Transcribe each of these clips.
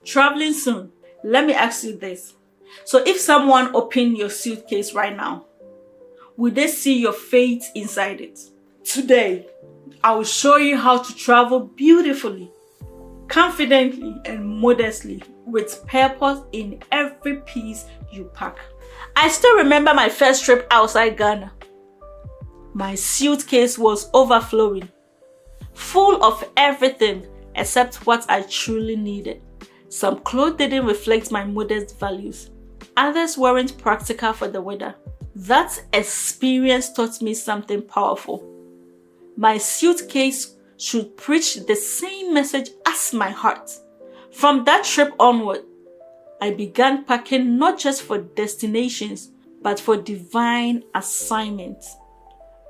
Traveling soon. Let me ask you this. So if someone opened your suitcase right now, would they see your faith inside it? Today, I will show you how to travel beautifully, confidently, and modestly with purpose in every piece you pack. I still remember my first trip outside Ghana. My suitcase was overflowing, full of everything except what I truly needed. Some clothes didn't reflect my modest values. Others weren't practical for the weather. That experience taught me something powerful. My suitcase should preach the same message as my heart. From that trip onward, I began packing not just for destinations, but for divine assignments.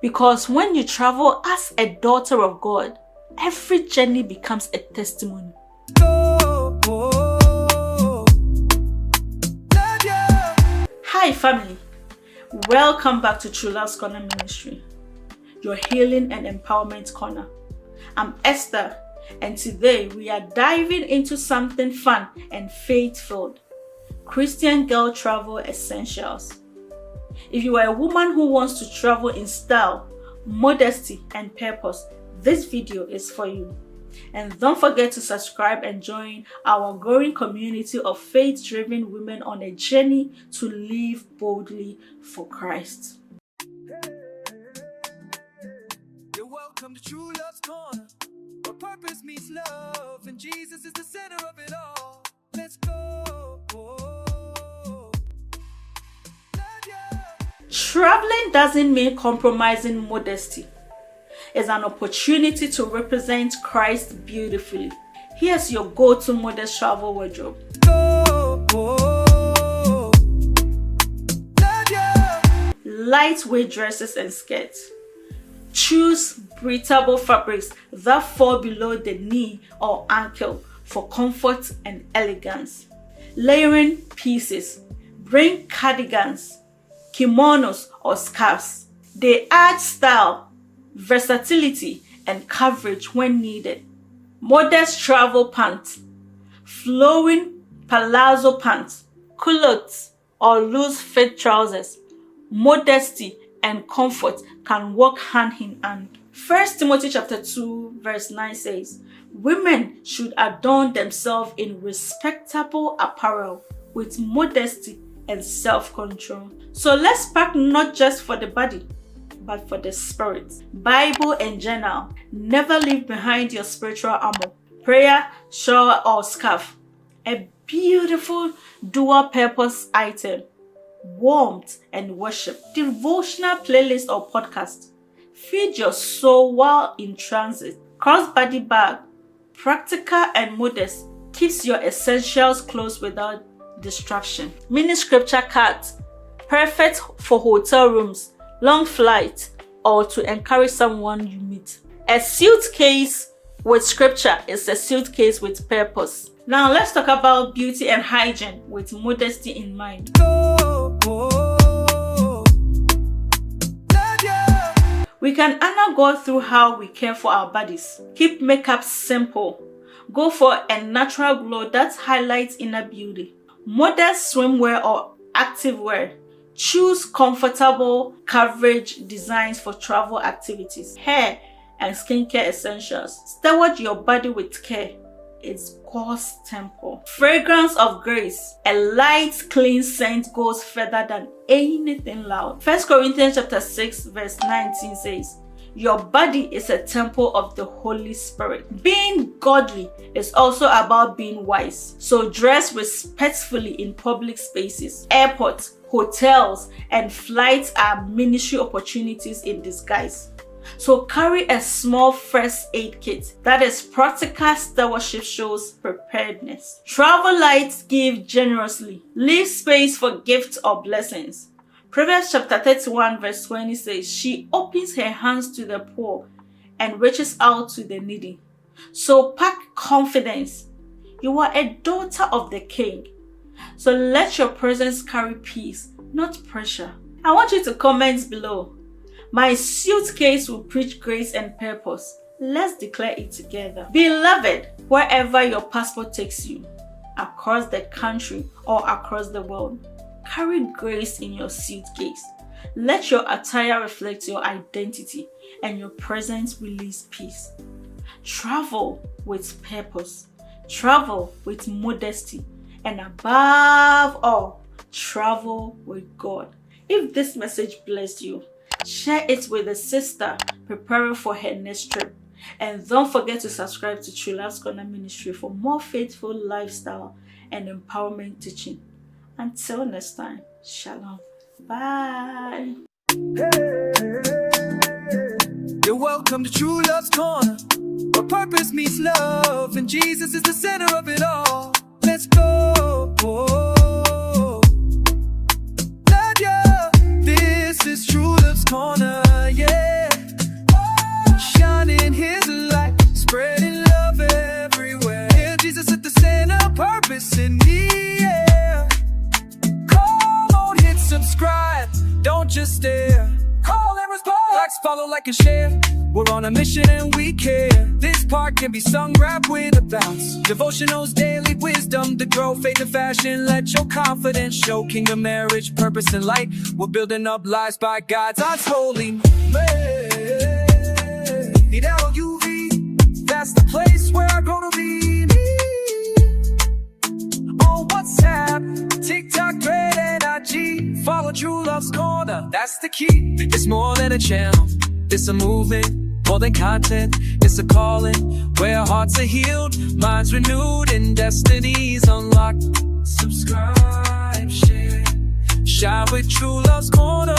Because when you travel as a daughter of God, every journey becomes a testimony. Hi family, welcome back to True Love's Corner Ministry, your healing and empowerment corner. I'm Esther, and today we are diving into something fun and faith-filled: Christian girl travel essentials. If you are a woman who wants to travel in style, modesty, and purpose, this video is for you. And don't forget to subscribe and join our growing community of faith-driven women on a journey to live boldly for Christ. You're welcome to True Love's Corner, where purpose meets love, and Jesus is the center of it all. Let's go. Traveling doesn't mean compromising modesty. It's an opportunity to represent Christ beautifully. Here's your go-to modest travel wardrobe. Lightweight dresses and skirts. Choose breathable fabrics that fall below the knee or ankle for comfort and elegance. Layering pieces. Bring cardigans, kimonos, or scarves. They add style, versatility, and coverage when needed. Modest travel pants. Flowing palazzo pants, culottes, or loose fit trousers. Modesty and comfort can walk hand in hand. 1 Timothy chapter 2 verse 9 says, "Women should adorn themselves in respectable apparel with modesty and self-control." So let's pack not just for the body, but for the spirit. Bible and journal. Never leave behind your spiritual armor. Prayer, shawl, or scarf. A beautiful dual purpose item. Warmth and worship. Devotional playlist or podcast. Feed your soul while in transit. Crossbody bag. Practical and modest. Keeps your essentials close without distraction. Mini scripture cards. Perfect for hotel rooms, long flight, or to encourage someone you meet. A suitcase with scripture is a suitcase with purpose. Now let's talk about beauty and hygiene with modesty in mind. We can honor God through how we care for our bodies. Keep makeup simple. Go for a natural glow that highlights inner beauty. Modest swimwear or activewear. Choose comfortable coverage designs for travel activities. Hair and skincare essentials. Steward your body with care. It's God's temple. Fragrance of grace. A light, clean scent goes further than anything loud. 1 Corinthians chapter 6 verse 19 says, "Your body is a temple of the Holy Spirit." Being godly is also about being wise. So dress respectfully in public spaces. Airports, hotels, and flights are ministry opportunities in disguise. So carry a small first aid kit. That is practical stewardship, shows preparedness. Travel lights, give generously. Leave space for gifts or blessings. Proverbs chapter 31 verse 20 says, "She opens her hands to the poor and reaches out to the needy." So pack confidence. You are a daughter of the King. So let your presence carry peace, not pressure. I want you to comment below. My suitcase will preach grace and purpose. Let's declare it together. Beloved, wherever your passport takes you, across the country or across the world. Carry grace in your suitcase. Let your attire reflect your identity and your presence release peace. Travel with purpose. Travel with modesty. And above all, travel with God. If this message blessed you, share it with a sister preparing for her next trip. And don't forget to subscribe to True Love's Corner Ministry for more faithful lifestyle and empowerment teaching. Until next time, shalom. Bye. You're welcome to True Love's Corner, where purpose meets love, and Jesus is the center of it all. Let's go. Love ya. This is True Love's Corner, yeah. Shining His light, spreading love everywhere. Yeah, Jesus at the center, purpose in the air. Come on, hit subscribe, don't just stare. Call and respond, likes, follow, like, and share. We're on a mission and we care. This part can be sung, rap with a bounce. Devotionals, daily wisdom to grow, faith and fashion. Let your confidence show. Kingdom, marriage, purpose, and light. We're building up lives by God's holy way. Need LUV, that's the place where I'm gonna be. On WhatsApp, TikTok, Thread, and IG. Follow True Love's Corner, that's the key. It's more than a channel, it's a movement, more than content. It's a calling, where hearts are healed, minds renewed, and destinies unlocked. Subscribe, share, shine with True Love's Corner.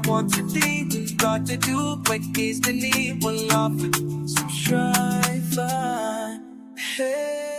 Want to think, got to do quick easily. One love, some strife. Hey.